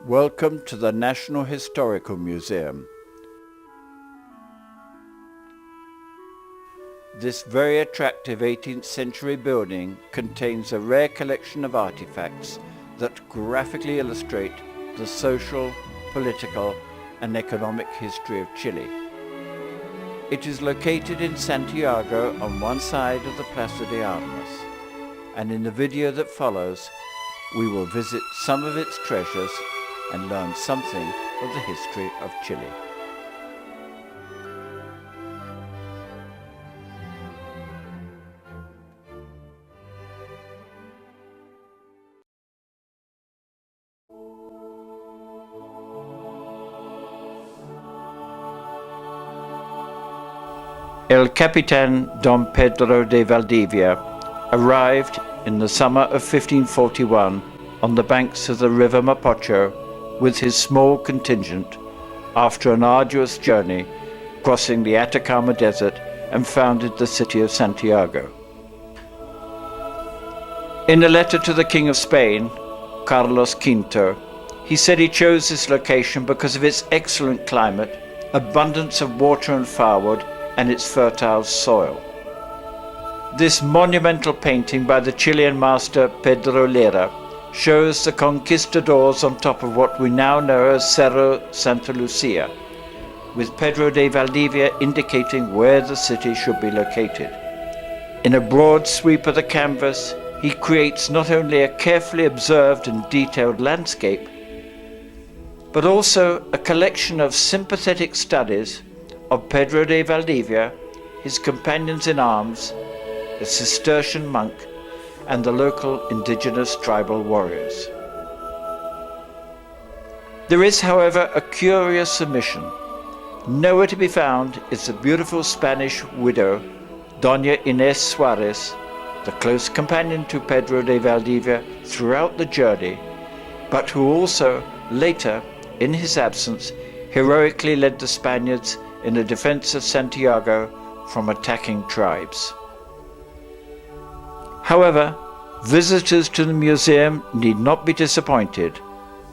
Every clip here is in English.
Welcome to the National Historical Museum. This very attractive 18th century building contains a rare collection of artifacts that graphically illustrate the social, political and economic history of Chile. It is located in Santiago on one side of the Plaza de Armas, and in the video that follows we will visit some of its treasures and learn something of the history of Chile. El Capitán Don Pedro de Valdivia arrived in the summer of 1541 on the banks of the river Mapocho with his small contingent after an arduous journey crossing the Atacama Desert and founded the city of Santiago. In a letter to the King of Spain, Carlos V, he said he chose this location because of its excellent climate, abundance of water and firewood, and its fertile soil. This monumental painting by the Chilean master Pedro Lera shows the conquistadors on top of what we now know as Cerro Santa Lucia, with Pedro de Valdivia indicating where the city should be located. In a broad sweep of the canvas, he creates not only a carefully observed and detailed landscape, but also a collection of sympathetic studies of Pedro de Valdivia, his companions in arms, a Cistercian monk, and the local indigenous tribal warriors. There is, however, a curious omission. Nowhere to be found is the beautiful Spanish widow, Doña Inés Suárez, the close companion to Pedro de Valdivia throughout the journey, but who also, later, in his absence, heroically led the Spaniards in the defense of Santiago from attacking tribes. However, visitors to the museum need not be disappointed,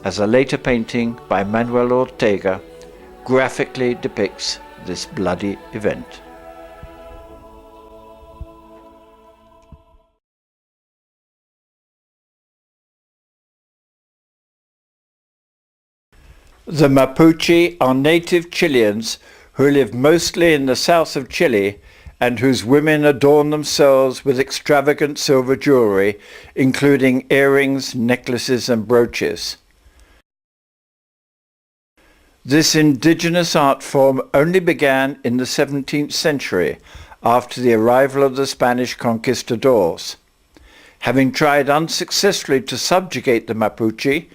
as a later painting by Manuel Ortega graphically depicts this bloody event. The Mapuche are native Chileans who live mostly in the south of Chile and whose women adorn themselves with extravagant silver jewelry, including earrings, necklaces and brooches. This indigenous art form only began in the 17th century, after the arrival of the Spanish conquistadors. Having tried unsuccessfully to subjugate the Mapuche,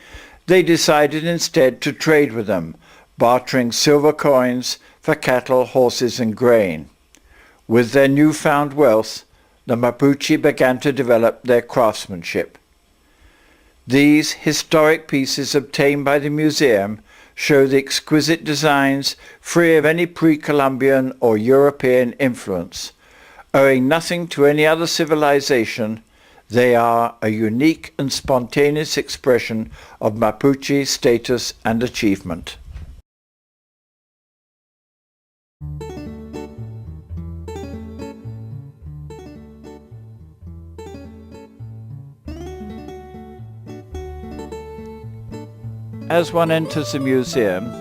they decided instead to trade with them, bartering silver coins for cattle, horses and grain. With their newfound wealth, the Mapuche began to develop their craftsmanship. These historic pieces obtained by the museum show the exquisite designs free of any pre-Columbian or European influence. Owing nothing to any other civilization, they are a unique and spontaneous expression of Mapuche status and achievement. As one enters the museum,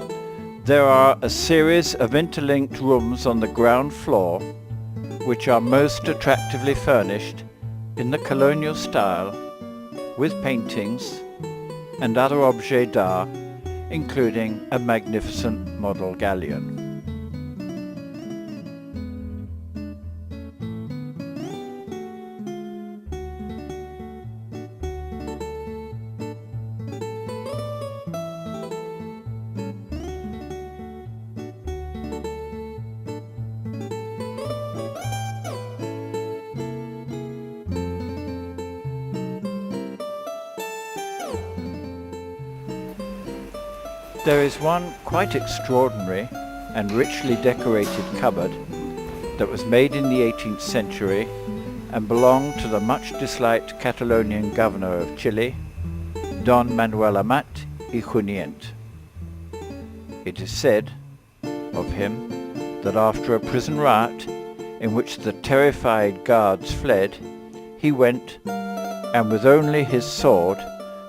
there are a series of interlinked rooms on the ground floor, which are most attractively furnished in the colonial style, with paintings and other objets d'art, including a magnificent model galleon. There is one quite extraordinary and richly decorated cupboard that was made in the 18th century and belonged to the much disliked Catalonian governor of Chile, Don Manuel Amat, y Junient. It is said of him that after a prison riot in which the terrified guards fled, he went and with only his sword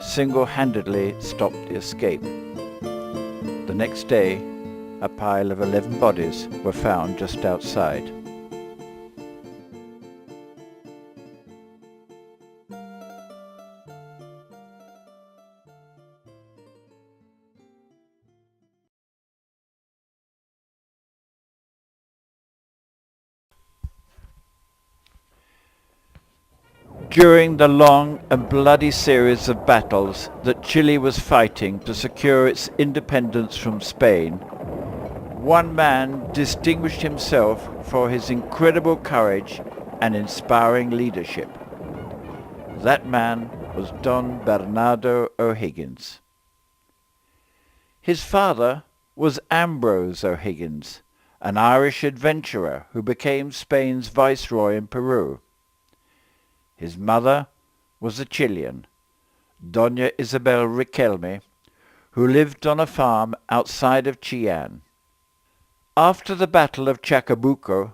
single-handedly stopped the escape. The next day, a pile of 11 bodies were found just outside. During the long and bloody series of battles that Chile was fighting to secure its independence from Spain, one man distinguished himself for his incredible courage and inspiring leadership. That man was Don Bernardo O'Higgins. His father was Ambrose O'Higgins, an Irish adventurer who became Spain's viceroy in Peru. His mother was a Chilean, Doña Isabel Riquelme, who lived on a farm outside of Chillán. After the Battle of Chacabuco,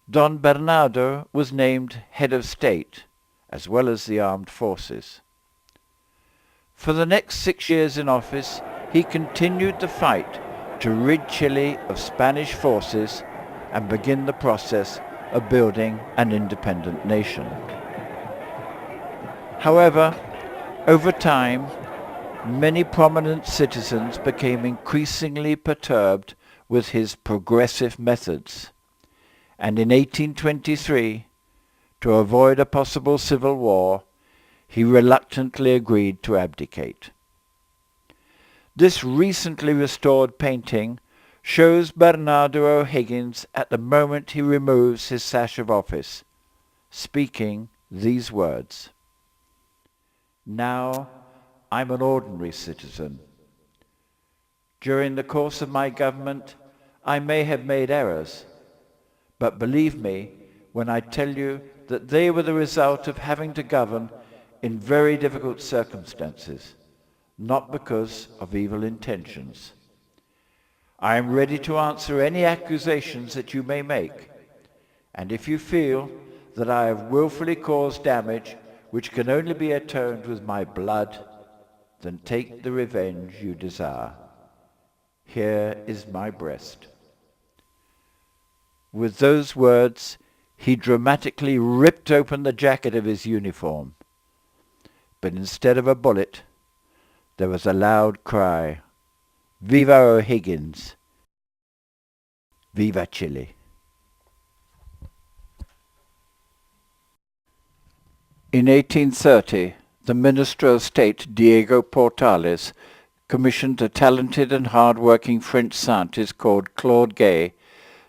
Don Bernardo was named head of state, as well as the armed forces. For the next 6 years in office, he continued the fight to rid Chile of Spanish forces and begin the process of building an independent nation. However, over time, many prominent citizens became increasingly perturbed with his progressive methods, and in 1823, to avoid a possible civil war, he reluctantly agreed to abdicate. This recently restored painting shows Bernardo O'Higgins at the moment he removes his sash of office, speaking these words: "Now I'm an ordinary citizen. During the course of my government, I may have made errors, but believe me when I tell you that they were the result of having to govern in very difficult circumstances, not because of evil intentions. I am ready to answer any accusations that you may make, and if you feel that I have willfully caused damage which can only be atoned with my blood, then take the revenge you desire. Here is my breast." With those words, he dramatically ripped open the jacket of his uniform. But instead of a bullet, there was a loud cry, "Viva O'Higgins! Viva Chile!" In 1830, the Minister of State Diego Portales commissioned a talented and hard-working French scientist called Claude Gay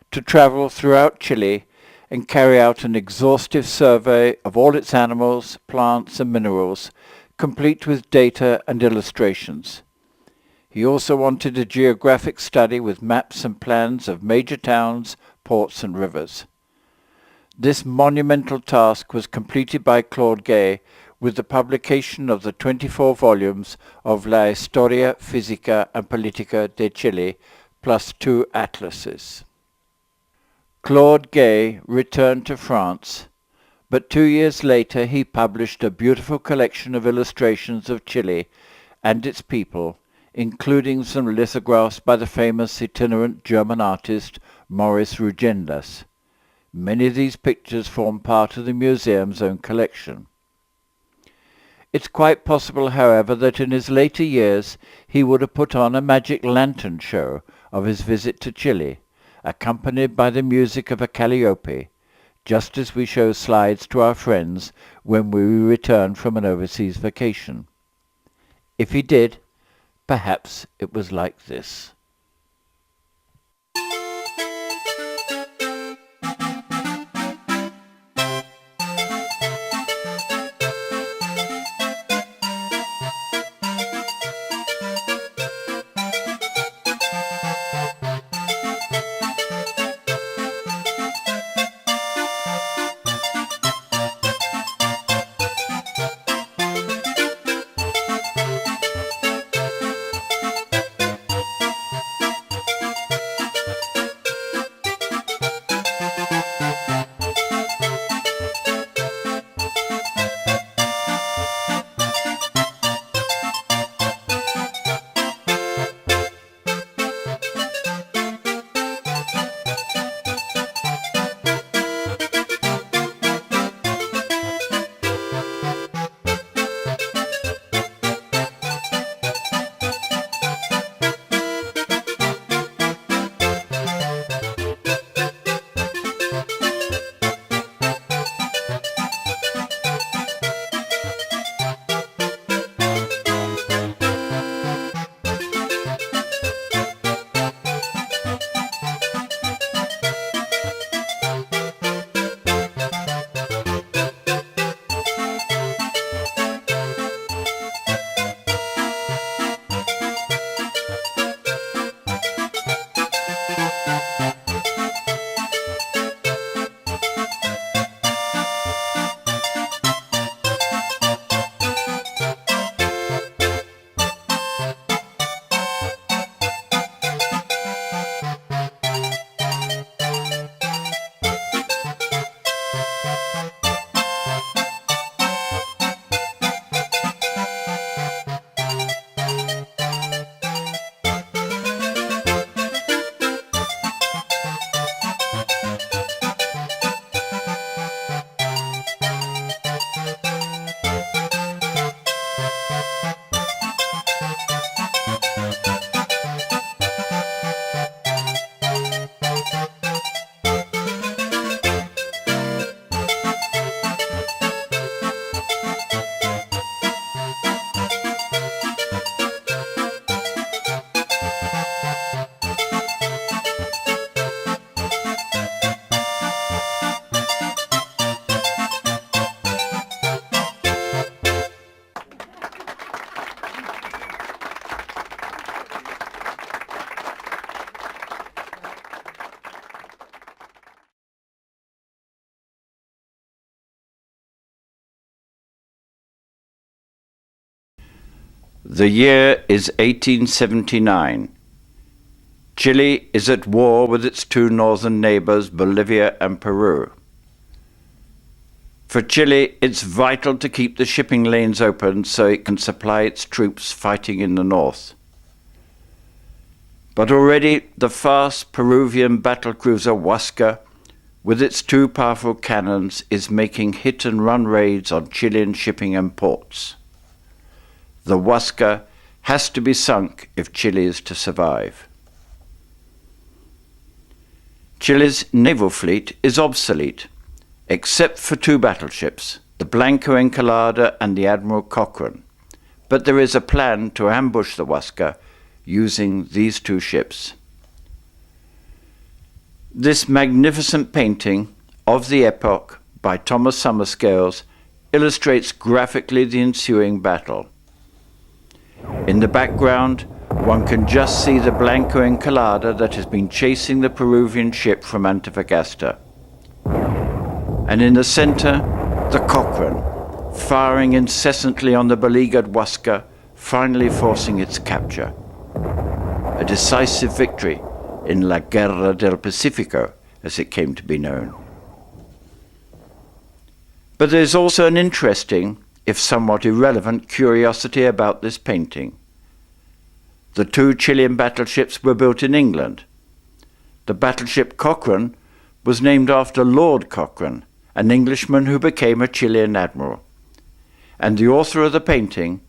to travel throughout Chile and carry out an exhaustive survey of all its animals, plants and minerals, complete with data and illustrations. He also wanted a geographic study with maps and plans of major towns, ports and rivers. This monumental task was completed by Claude Gay with the publication of the 24 volumes of La Historia Física and Política de Chile, plus 2 atlases. Claude Gay returned to France, but 2 years later he published a beautiful collection of illustrations of Chile and its people, including some lithographs by the famous itinerant German artist Maurice Rugendas. Many of these pictures form part of the museum's own collection. It's quite possible, however, that in his later years he would have put on a magic lantern show of his visit to Chile, accompanied by the music of a calliope, just as we show slides to our friends when we return from an overseas vacation. If he did, perhaps it was like this. The year is 1879. Chile is at war with its two northern neighbors, Bolivia and Peru. For Chile, it's vital to keep the shipping lanes open so it can supply its troops fighting in the north. But already the fast Peruvian battlecruiser Huasca, with its two powerful cannons, is making hit-and-run raids on Chilean shipping and ports. The Huasca has to be sunk if Chile is to survive. Chile's naval fleet is obsolete, except for two battleships, the Blanco Encalada and the Admiral Cochrane, but there is a plan to ambush the Huasca using these two ships. This magnificent painting of the epoch by Thomas Summerscales illustrates graphically the ensuing battle. In the background, one can just see the Blanco Encalada that has been chasing the Peruvian ship from Antofagasta. And in the center, the Cochrane, firing incessantly on the beleaguered Huasca, finally forcing its capture. A decisive victory in La Guerra del Pacifico, as it came to be known. But there's also an interesting, if somewhat irrelevant, curiosity about this painting. The two Chilean battleships were built in England. The battleship Cochrane was named after Lord Cochrane, an Englishman who became a Chilean admiral. And the author of the painting,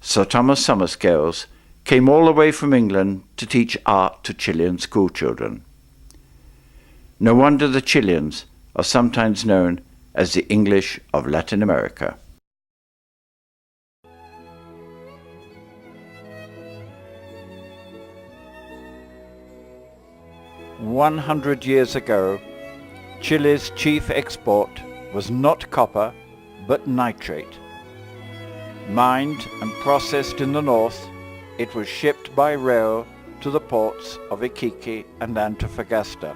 Sir Thomas Summerscales, came all the way from England to teach art to Chilean schoolchildren. No wonder the Chileans are sometimes known as the English of Latin America. "100 years ago, Chile's chief export was not copper, but nitrate. Mined and processed in the north, it was shipped by rail to the ports of Iquique and Antofagasta.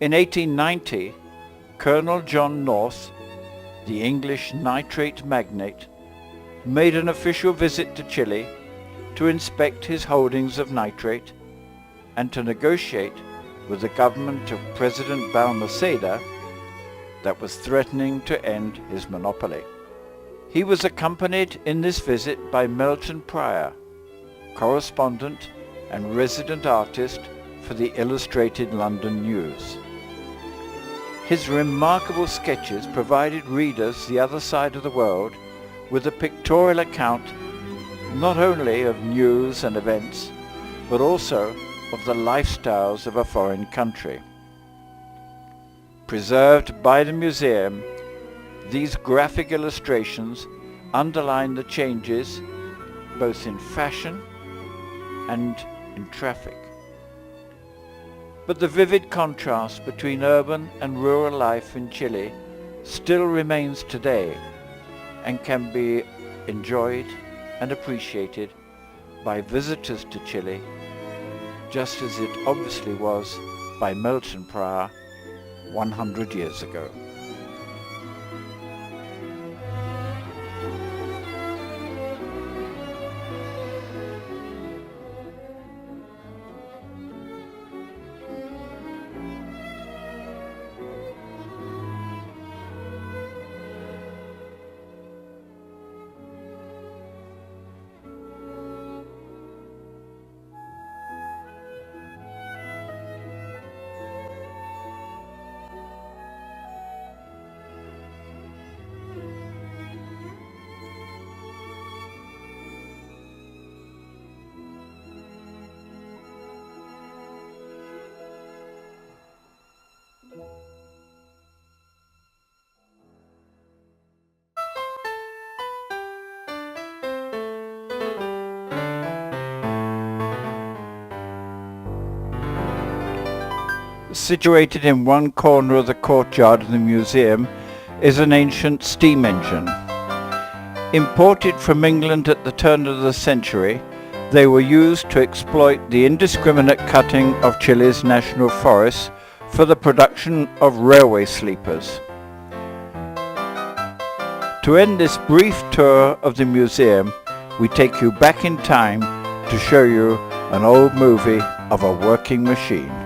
In 1890, Colonel John North, the English nitrate magnate, made an official visit to Chile to inspect his holdings of nitrate and to negotiate with the government of President Balmaceda that was threatening to end his monopoly. He was accompanied in this visit by Melton Prior, correspondent and resident artist for the Illustrated London News. His remarkable sketches provided readers the other side of the world with a pictorial account not only of news and events, but also of the lifestyles of a foreign country. Preserved by the museum, these graphic illustrations underline the changes both in fashion and in traffic. But the vivid contrast between urban and rural life in Chile still remains today and can be enjoyed and appreciated by visitors to Chile, just as it obviously was by Melton Prior 100 years ago. Situated in one corner of the courtyard of the museum is an ancient steam engine. Imported from England at the turn of the century, they were used to exploit the indiscriminate cutting of Chile's national forests for the production of railway sleepers. To end this brief tour of the museum, we take you back in time to show you an old movie of a working machine.